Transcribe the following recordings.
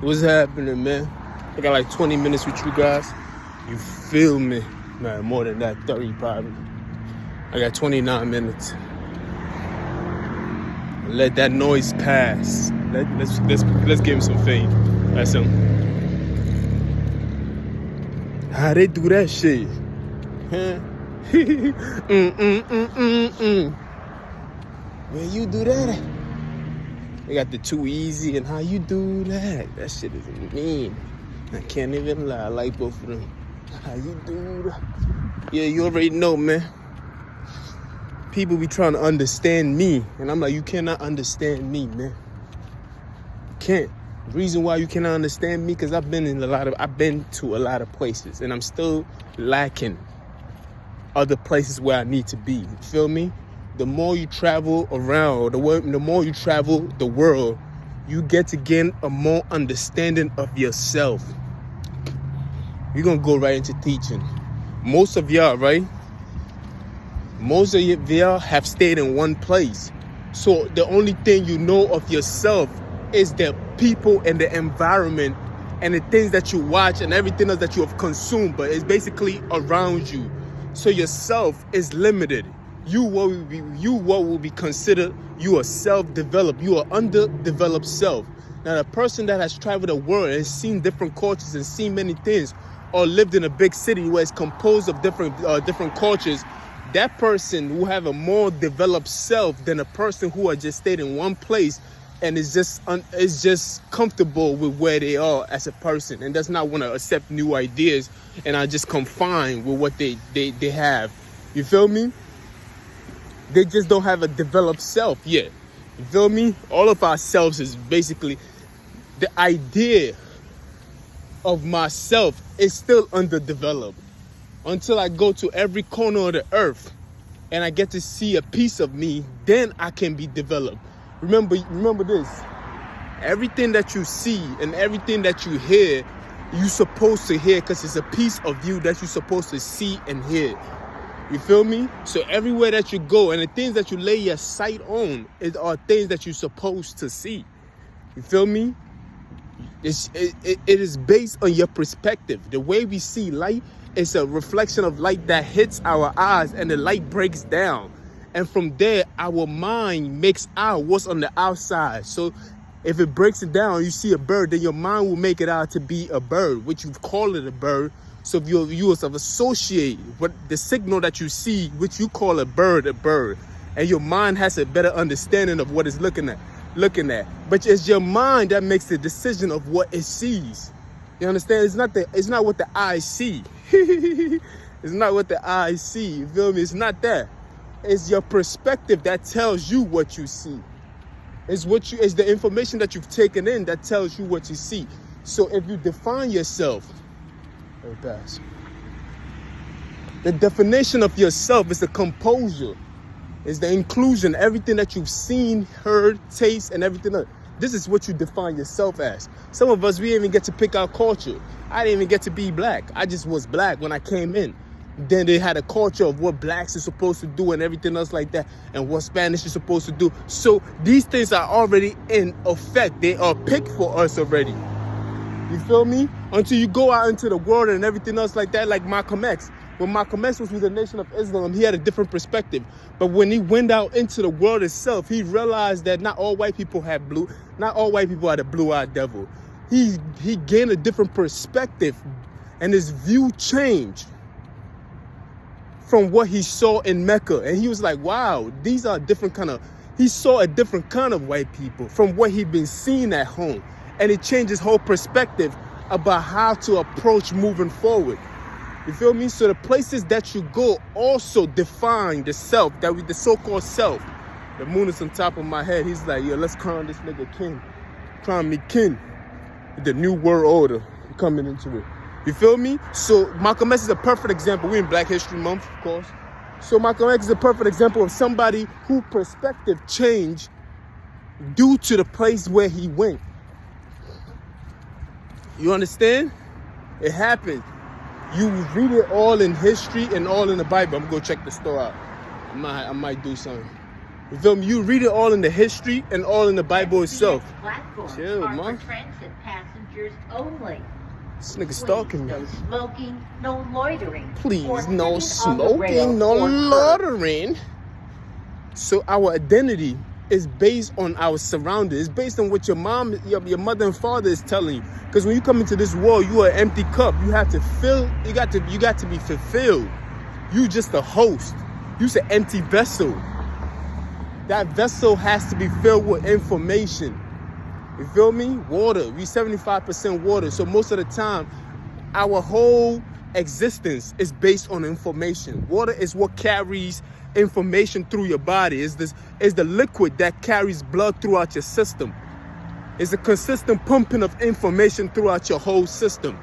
What's happening, man? I got like 20 minutes with you guys. You feel me? Man, more than that, 30 probably. I got 29 minutes. Let that noise pass. Let's give him some fame. That's him. How they do that shit? Huh? When you do that, they got the too easy and how you do that. That shit is mean. I can't even lie. I like both of them. How you do that? Yeah, you already know, man. People be trying to understand me, and I'm like, you cannot understand me, man. You can't. The reason why you cannot understand me, because I've been to a lot of places, and I'm still lacking other places where I need to be. You feel me? The more you travel around the more you travel the world, you get to gain a more understanding of yourself. We're going to go right into teaching. Most of y'all have stayed in one place. So the only thing you know of yourself is the people and the environment and the things that you watch and everything else that you have consumed, but it's basically around you. So yourself is limited. What will be considered you are self-developed. You are underdeveloped self. Now, the person that has traveled the world and seen different cultures and seen many things, or lived in a big city where it's composed of different cultures, that person will have a more developed self than a person who has just stayed in one place and is just comfortable with where they are as a person and does not want to accept new ideas and are just confined with what they have. You feel me? They just don't have a developed self yet. You feel me? All of ourselves is basically the idea of myself is still underdeveloped. Until I go to every corner of the earth and I get to see a piece of me, then I can be developed. Remember this. Everything that you see and everything that you hear, you're supposed to hear because it's a piece of you that you're supposed to see and hear. You feel me? So everywhere that you go and the things that you lay your sight on are things that you're supposed to see. You feel me? It is based on your perspective. The way we see light is a reflection of light that hits our eyes and the light breaks down. And from there, our mind makes out what's on the outside. So if it breaks it down, you see a bird, then your mind will make it out to be a bird, which you call it a bird. So if you yourself associate what the signal that you see, which you call a bird, and your mind has a better understanding of what it's looking at. But it's your mind that makes the decision of what it sees. You understand? It's not what the eyes see. It's not what the eyes see. You feel me? It's not that. It's your perspective that tells you what you see. It's the information that you've taken in that tells you what you see. So if you define yourself, the definition of yourself is the composure, is the inclusion, everything that you've seen, heard, taste, and everything else. This is what you define yourself as. Some of us, we didn't even get to pick our culture. I didn't even get to be black. I just was black when I came in. Then they had a culture of what blacks are supposed to do and everything else like that, and what Spanish is supposed to do. So these things are already in effect. They are picked for us already. You feel me? Until you go out into the world and everything else like that, like Malcolm X. When Malcolm X was with the Nation of Islam, he had a different perspective. But when he went out into the world itself, he realized that not all white people are the blue-eyed devil. He gained a different perspective, and his view changed from what he saw in Mecca. And he was like, wow, these are he saw a different kind of white people from what he'd been seeing at home. And it changed his whole perspective about how to approach moving forward. You feel me? So the places that you go also define the self, the so-called self. The moon is on top of my head. He's like, yo, let's crown this nigga king. Crown me king. The new world order coming into it. You feel me? So Malcolm X is a perfect example. We're in Black History Month, of course. So Malcolm X is a perfect example of somebody whose perspective changed due to the place where he went. You understand? It happened. You read it all in history and all in the Bible. I'm gonna go check the store out. I might do something. You feel me? You read it all in the history and all in the Bible itself. Chill, man. passengers only. This nigga Please, stalking me. no smoking, no loitering. Please, or no sitting on the rail smoking, no or curb. loitering. So our identity is based on our surroundings. It's based on what your mom, your mother and father is telling you. Because when you come into this world, you are an empty cup. You have to fill. You got to be fulfilled. You just a host. You's an empty vessel. That vessel has to be filled with information. You feel me? Water. We 75% water. So most of the time, our whole existence is based on information. Water is what carries information through your body. Is the liquid that carries blood throughout your system. It's a consistent pumping of information throughout your whole system.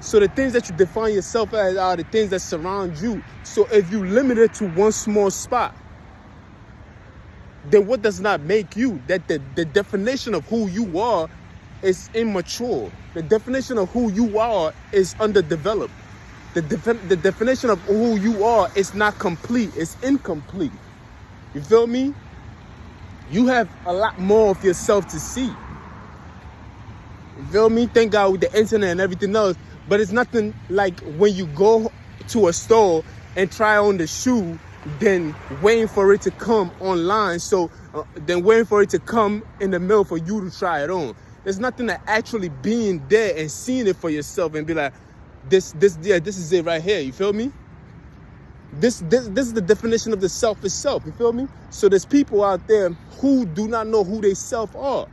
So the things that you define yourself as are the things that surround you. So if you limit it to one small spot, then what does not make you? That the definition of who you are is immature. The definition of who you are is underdeveloped. The definition of who you are is not complete. It's incomplete. You feel me? You have a lot more of yourself to see. You feel me? Thank God with the internet and everything else. But it's nothing like when you go to a store and try on the shoe, then waiting for it to come online. So then waiting for it to come in the mail for you to try it on. There's nothing like actually being there and seeing it for yourself and be like, this is it right here. You feel me? This is the definition of the self itself. You feel me? So there's people out there who do not know who they self are.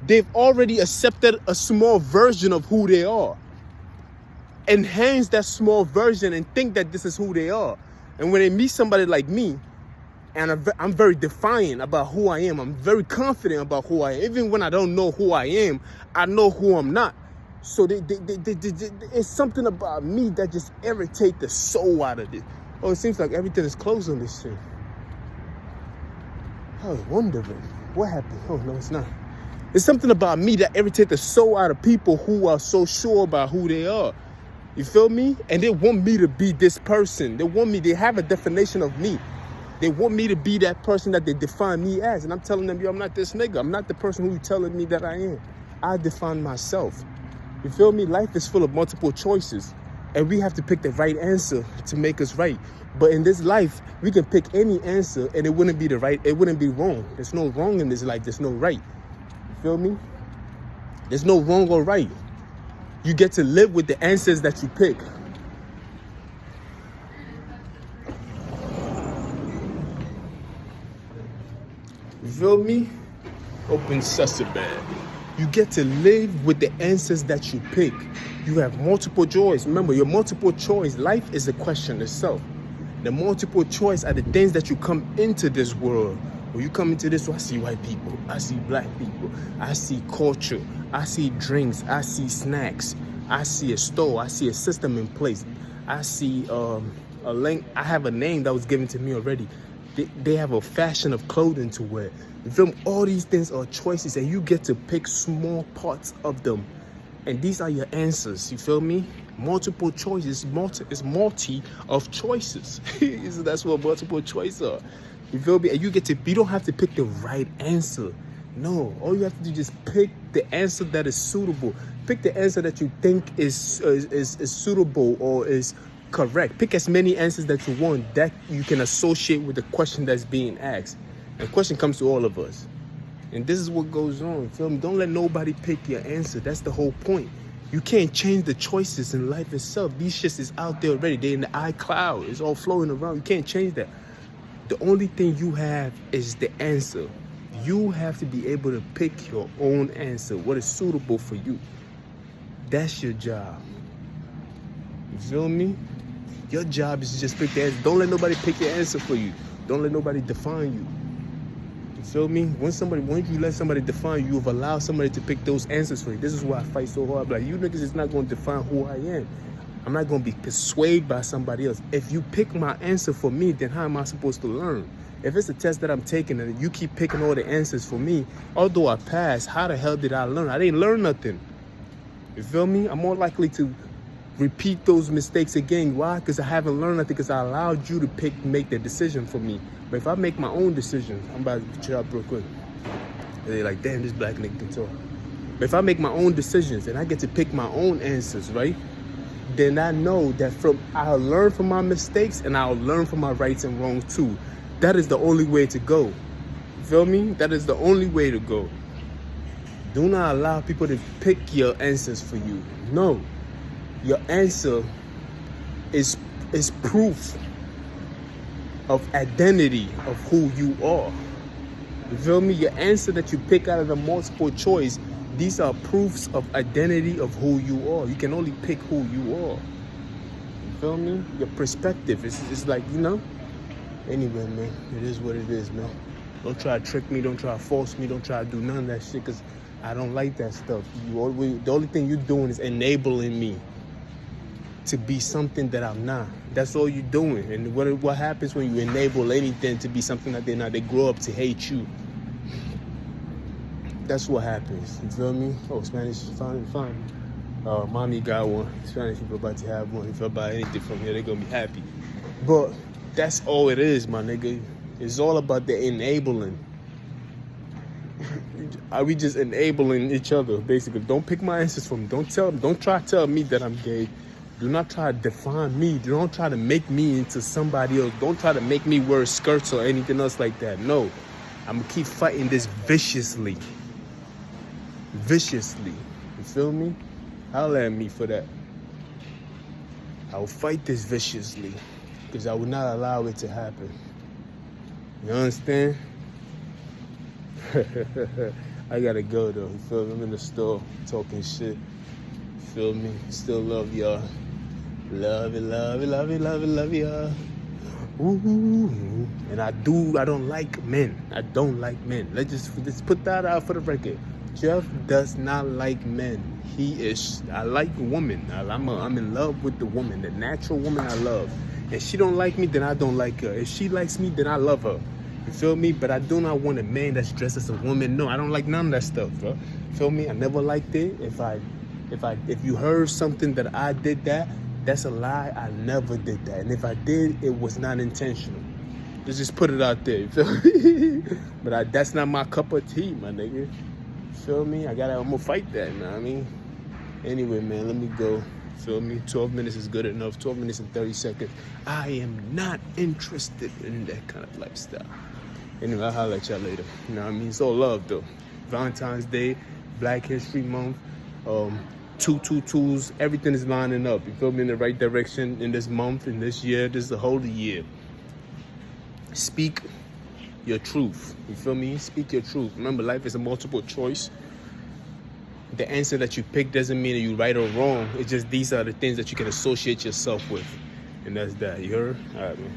They've already accepted a small version of who they are. Enhance that small version and think that this is who they are. And when they meet somebody like me, and I'm very defiant about who I am, I'm very confident about who I am. Even when I don't know who I am, I know who I'm not. So it's something about me that just irritates the soul out of it. Oh, it seems like everything is closed on this shit. I was wondering, what happened? Oh, no, it's not. It's something about me that irritates the soul out of people who are so sure about who they are. You feel me? And they want me to be this person. They have a definition of me. They want me to be that person that they define me as. And I'm telling them, yo, I'm not this nigga. I'm not the person who you're telling me that I am. I define myself. You feel me? Life is full of multiple choices. And we have to pick the right answer to make us right. But in this life, we can pick any answer and it wouldn't be it wouldn't be wrong. There's no wrong in this life. There's no right. You feel me? There's no wrong or right. You get to live with the answers that you pick. You feel me? Open sesame. You get to live with the answers that you pick. You have multiple choice. Remember, your multiple choice, life is a question itself. The multiple choice are the things that you come into this world. When you come into this, I see white people, I see black people, I see culture, I see drinks, I see snacks, I see a store, I see a system in place, I see a link. I have a name that was given to me already. They have a fashion of clothing to wear. You feel me? All these things are choices, and you get to pick small parts of them. And these are your answers. You feel me? Multiple choices. It's multi of choices. That's what multiple choice are. You feel me? And you don't have to pick the right answer. No, all you have to do is just pick the answer that is suitable. Pick the answer that you think is suitable or is correct. Pick as many answers that you want that you can associate with the question that's being asked. And the question comes to all of us. And this is what goes on. You feel me? Don't let nobody pick your answer. That's the whole point. You can't change the choices in life itself. These shits is out there already. They're in the iCloud. It's all flowing around. You can't change that. The only thing you have is the answer. You have to be able to pick your own answer. What is suitable for you. That's your job. You feel me? Your job is to just pick the answer. Don't let nobody pick your answer for you. Don't let nobody define you. You feel me? Once you let somebody define you, you've allowed somebody to pick those answers for you. This is why I fight so hard. Like, you niggas is not going to define who I am. I'm not going to be persuaded by somebody else. If you pick my answer for me, then how am I supposed to learn? If it's a test that I'm taking and you keep picking all the answers for me, although I passed, how the hell did I learn? I didn't learn nothing. You feel me? I'm more likely to repeat those mistakes again. Why? Because I haven't learned nothing, because I allowed you to make the decision for me. But if I make my own decisions, I'm about to chill out real quick. They're like, damn, this black nigga can talk. But if I make my own decisions and I get to pick my own answers, right? Then I know that I'll learn from my mistakes and I'll learn from my rights and wrongs too. That is the only way to go. You feel me? That is the only way to go. Do not allow people to pick your answers for you. No. Your answer is proof of identity of who you are. You feel me? Your answer that you pick out of the multiple choice, these are proofs of identity of who you are. You can only pick who you are. You feel me? Your perspective is like, you know. Anyway, man, it is what it is, man. Don't try to trick me. Don't try to force me. Don't try to do none of that shit, because I don't like that stuff. The only thing you're doing is enabling me to be something that I'm not. That's all you're doing. And what happens when you enable anything to be something that they're not? They grow up to hate you. That's what happens. You feel me? Oh, Spanish, fine. Mommy got one. Spanish people about to have one. If I buy anything from here, they're gonna be happy. But that's all it is, my nigga. It's all about the enabling. Are we just enabling each other, basically? Don't pick my answers from me. Don't try to tell me that I'm gay. Do not try to define me. Don't try to make me into somebody else. Don't try to make me wear skirts or anything else like that. No. I'm gonna keep fighting this viciously. Viciously. You feel me? Holler at me for that. I will fight this viciously, because I will not allow it to happen. You understand? I gotta go though. You feel me? I'm in the store talking shit. You feel me? Still love y'all. Love it, y'all. Ooh. And I don't like men. I don't like men. Let's put that out for the record. Jeff does not like men. I like women. I'm in love with the woman, the natural woman I love. If she don't like me, then I don't like her. If she likes me, then I love her. You feel me? But I do not want a man that's dressed as a woman. No, I don't like none of that stuff, bro. Feel me? I never liked it. If you heard something that I did that's a lie. I never did that. And if I did, it was not intentional. Let's just put it out there. You feel me? But that's not my cup of tea, my nigga. You feel me? I'm gonna fight that, you know what I mean? Anyway, man, let me go. Feel me? 12 minutes is good enough. 12 minutes and 30 seconds. I am not interested in that kind of lifestyle. Anyway, I'll holler at y'all later. You know what I mean? It's all love, though. Valentine's Day, Black History Month, 222s, everything is lining up. You feel me? In the right direction in this month, in this year. This is the whole year. Speak your truth. You feel me? Speak your truth. Remember, life is a multiple choice. The answer that you pick doesn't mean that you're right or wrong. It's just these are the things that you can associate yourself with. And that's that. You heard? All right, man.